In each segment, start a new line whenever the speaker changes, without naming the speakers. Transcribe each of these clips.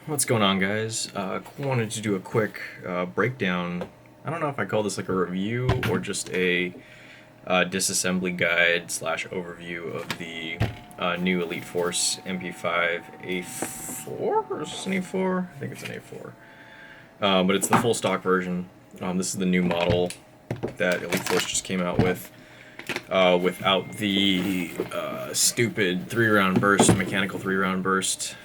What's going on, guys? Wanted to do a quick breakdown. I don't know if I call this like a review or just a disassembly guide slash overview of the new Elite Force MP5a4, or is this an A4? I think it's an A4. But it's the full stock version. This is the new model that Elite Force just came out with. Without the stupid 3-round burst, mechanical 3-round burst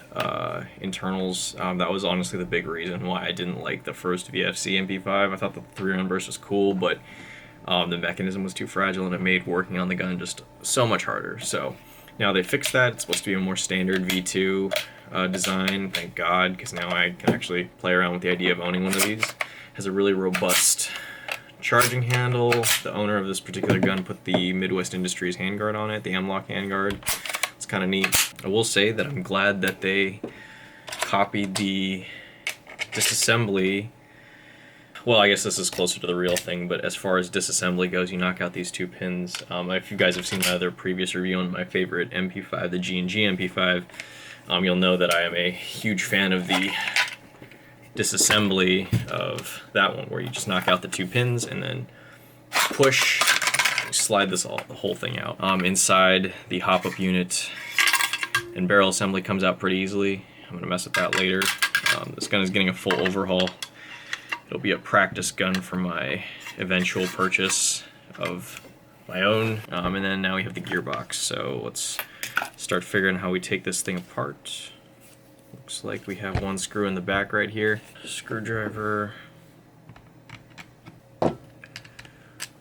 internals. That was honestly the big reason why I didn't like the first VFC MP5. I thought the 3-round burst was cool, but the mechanism was too fragile and it made working on the gun just so much harder. So now they fixed that. It's supposed to be a more standard V2 design, thank God, because now I can actually play around with the idea of owning one of these. It has a really robust charging handle. The owner of this particular gun put the Midwest Industries handguard on it, the M-LOK handguard. It's kind of neat. I will say that I'm glad that they copied the disassembly. Well, I guess this is closer to the real thing, but as far as disassembly goes, you knock out these two pins. If you guys have seen my other previous review on my favorite MP5, the G&G MP5, you'll know that I am a huge fan of the disassembly of that one, where you just knock out the two pins and then push, slide the whole thing out. Inside, the hop-up unit and barrel assembly comes out pretty easily. I'm going to mess with that later. This gun is getting a full overhaul. It'll be a practice gun for my eventual purchase of my own. And then now we have the gearbox, so let's start figuring how we take this thing apart. Looks like we have one screw in the back right here. Screwdriver.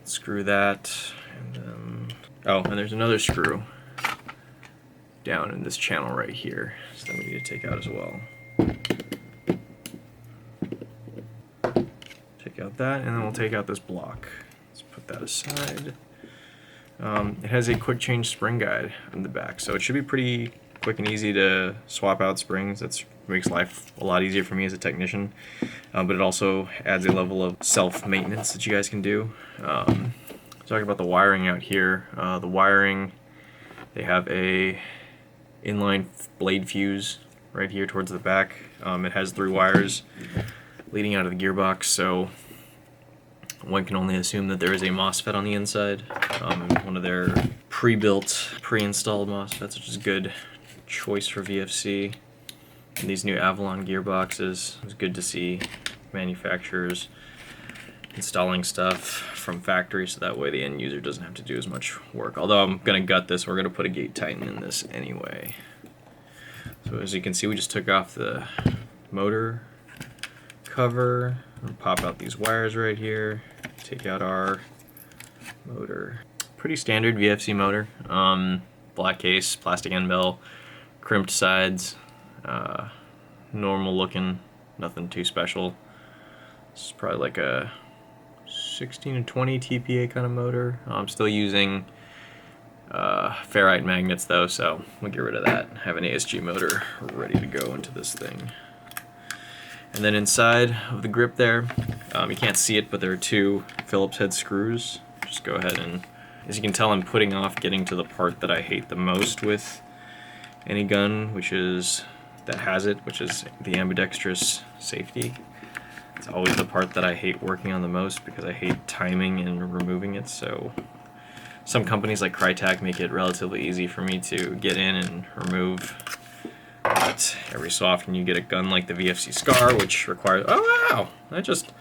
Screw that. And then, oh, and there's another screw down in this channel right here. So that we need to take out as well. Take out that, and then we'll take out this block. Let's put that aside. It has a quick change spring guide in the back, so it should be pretty quick and easy to swap out springs. That makes life a lot easier for me as a technician, but it also adds a level of self-maintenance that you guys can do. Talking about the wiring out here, the wiring, they have a inline blade fuse right here towards the back. It has 3 wires leading out of the gearbox, so one can only assume that there is a MOSFET on the inside, one of their pre-built, pre-installed MOSFETs, which is good choice for VFC. And these new Avalon gearboxes, it's good to see manufacturers installing stuff from factory, so that way the end user doesn't have to do as much work. Although I'm gonna gut this, we're gonna put a gate tighten in this anyway. So as you can see, we just took off the motor cover and pop out these wires right here, take out our motor. Pretty standard VFC motor, black case, plastic end bell, crimped sides, normal looking, nothing too special. This is probably like a 16 to 20 TPA kind of motor. I'm still using ferrite magnets though, so we'll get rid of that. Have an ASG motor ready to go into this thing. And then inside of the grip there, you can't see it, but there are 2 Phillips head screws. Just go ahead and, as you can tell, I'm putting off getting to the part that I hate the most with any gun, which is that has it, which is the ambidextrous safety. It's always the part that I hate working on the most because I hate timing and removing it. So some companies like Crytek make it relatively easy for me to get in and remove. But every so often you get a gun like the VFC Scar, which requires, oh wow, that just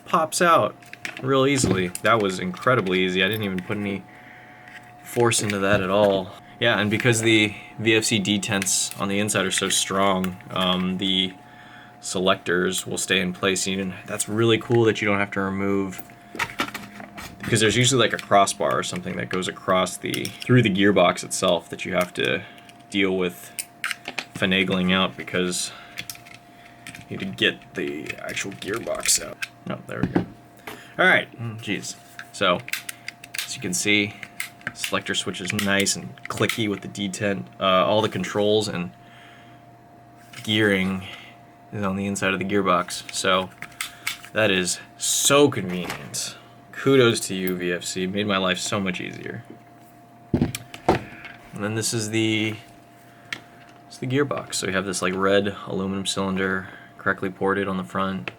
pops out real easily. That was incredibly easy. I didn't even put any force into that at all. Yeah, and because the VFC detents on the inside are so strong, the selectors will stay in place. And that's really cool that you don't have to remove, because there's usually like a crossbar or something that goes across through the gearbox itself that you have to deal with finagling out, because you need to get the actual gearbox out. Oh, there we go. Alright, geez. So, as you can see, selector switch is nice and clicky with the detent. All the controls and gearing is on the inside of the gearbox, so that is so convenient. Kudos to you, VFC. Made my life so much easier. And then this is the It's the gearbox. So we have this like red aluminum cylinder, correctly ported on the front.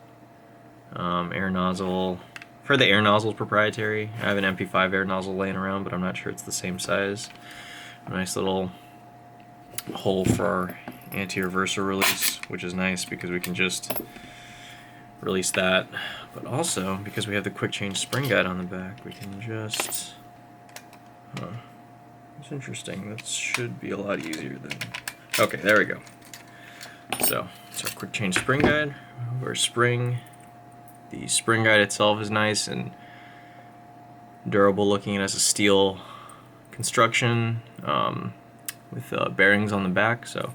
Air nozzle. For the air nozzle is proprietary. I have an MP5 air nozzle laying around, but I'm not sure it's the same size. A nice little hole for our anti-reverser release, which is nice because we can just release that. But also, because we have the quick change spring guide on the back, we can just... That's interesting. That should be a lot easier than... Okay, there we go. So, it's our quick change spring guide. Our spring. The spring guide itself is nice and durable looking. It has a steel construction with bearings on the back, so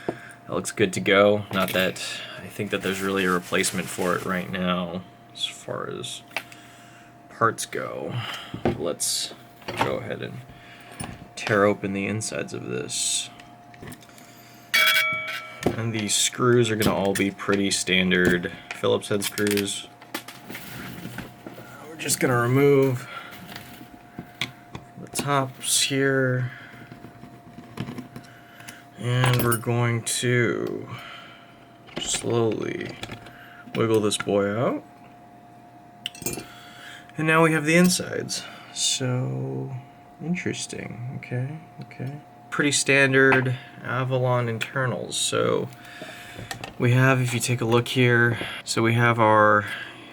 that looks good to go. Not that I think that there's really a replacement for it right now as far as parts go. Let's go ahead and tear open the insides of this. And the screws are going to all be pretty standard Phillips head screws. We're just going to remove the tops here. And we're going to slowly wiggle this boy out. And now we have the insides. So, interesting. Okay. Pretty standard Avalon internals. So we have, if you take a look here, so we have our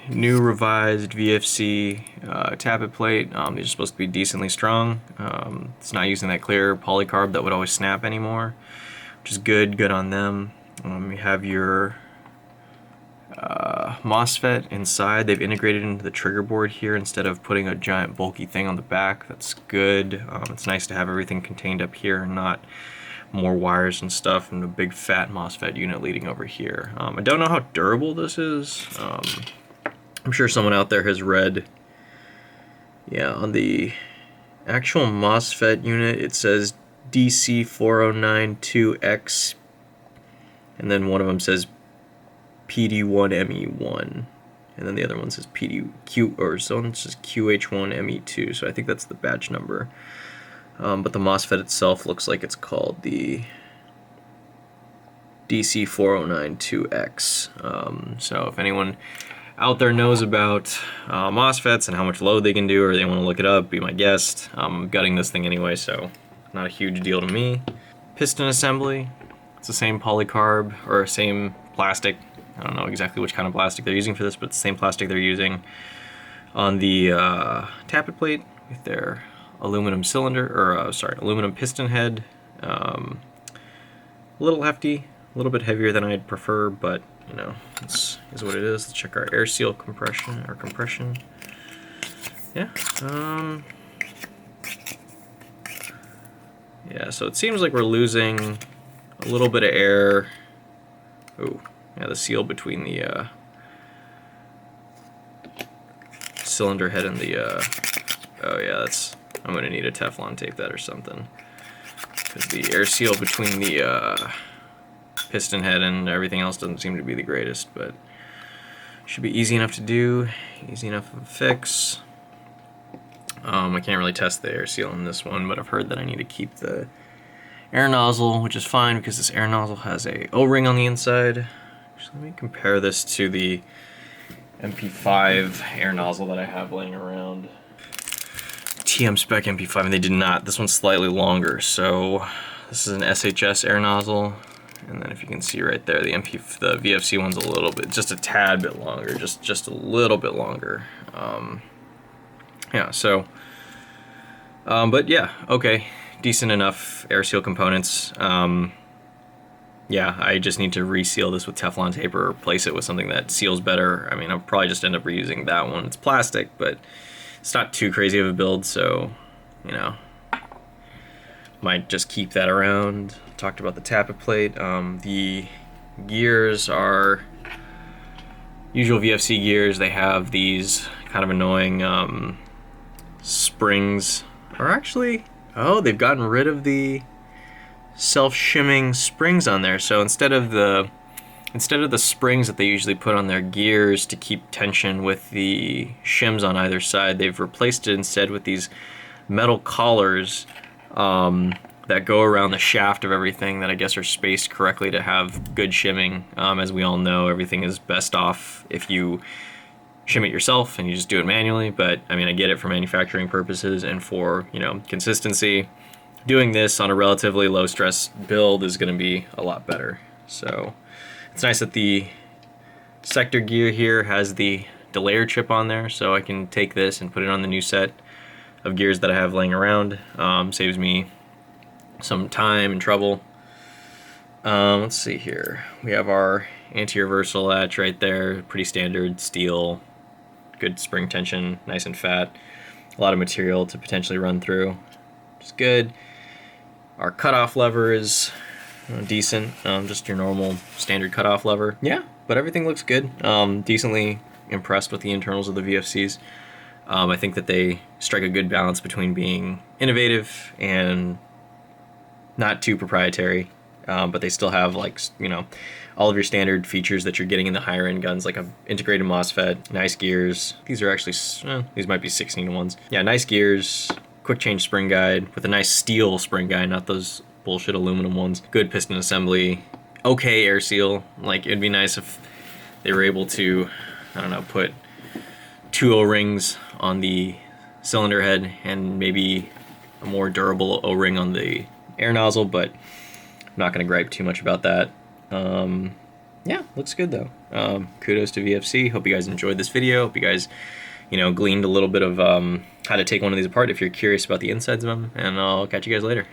new revised VFC tappet plate. These are supposed to be decently strong. It's not using that clear polycarb that would always snap anymore, which is good on them. You have your MOSFET inside. They've integrated into the trigger board here instead of putting a giant bulky thing on the back. That's good. It's nice to have everything contained up here and not more wires and stuff and a big fat MOSFET unit leading over here. I don't know how durable this is. I'm sure someone out there has read, on the actual MOSFET unit it says DC4092X, and then one of them says PD1ME1, and then the other one says QH1ME2, so I think that's the batch number. But the MOSFET itself looks like it's called the DC4092X. So if anyone out there knows about MOSFETs and how much load they can do, or they want to look it up, be my guest. I'm gutting this thing anyway, so not a huge deal to me. Piston assembly. It's the same polycarb, or same plastic. I don't know exactly which kind of plastic they're using for this, but it's the same plastic they're using on the tappet plate with their aluminum cylinder, or aluminum piston head. A little hefty, a little bit heavier than I'd prefer, but you know, this is what it is. Let's check our air seal compression. Yeah. Yeah, so it seems like we're losing a little bit of air. Oh, yeah, the seal between the cylinder head and the oh yeah, I'm gonna need a Teflon tape that or something, because the air seal between the piston head and everything else doesn't seem to be the greatest, but should be easy enough to do, easy enough of a fix. I can't really test the air seal in this one, but I've heard that I need to keep the air nozzle, which is fine because this air nozzle has a O-ring on the inside. Actually, let me compare this to the MP5 air nozzle that I have laying around. TM spec MP5, and they did not. This one's slightly longer, so this is an SHS air nozzle, and then if you can see right there, the VFC one's a little bit, just a tad bit longer, just a little bit longer. Yeah, so, but yeah, okay, decent enough air seal components. Yeah, I just need to reseal this with Teflon tape or replace it with something that seals better. I mean, I'll probably just end up reusing that one. It's plastic, but it's not too crazy of a build, so, you know, might just keep that around. Talked about the tappet plate. The gears are usual VFC gears. They have these kind of annoying springs, or actually, oh, they've gotten rid of the self-shimming springs on there. So instead of the springs that they usually put on their gears to keep tension with the shims on either side, they've replaced it instead with these metal collars that go around the shaft of everything that I guess are spaced correctly to have good shimming. As we all know, everything is best off if you shim it yourself and you just do it manually, but I mean, I get it for manufacturing purposes and for, you know, consistency. Doing this on a relatively low stress build is going to be a lot better. So it's nice that the sector gear here has the delayer chip on there, so I can take this and put it on the new set of gears that I have laying around. Saves me some time and trouble. Let's see here. We have our anti-reversal latch right there, pretty standard steel, good spring tension, nice and fat. A lot of material to potentially run through, which is good. Our cutoff lever is decent, just your normal standard cutoff lever. Yeah, but everything looks good. Decently impressed with the internals of the VFCs. I think that they strike a good balance between being innovative and not too proprietary, but they still have, like, you know, all of your standard features that you're getting in the higher end guns, like a integrated MOSFET, nice gears. These are actually, these might be 16-to-1s. Yeah, nice gears, quick change spring guide with a nice steel spring guide, not those bullshit aluminum ones. Good piston assembly, okay air seal. Like, it'd be nice if they were able to, I don't know, put 2 O-rings on the cylinder head and maybe a more durable O-ring on the air nozzle, but I'm not going to gripe too much about that. Yeah, looks good though. Kudos to VFC. Hope you guys enjoyed this video. Hope you guys, you know, gleaned a little bit of how to take one of these apart if you're curious about the insides of them, and I'll catch you guys later.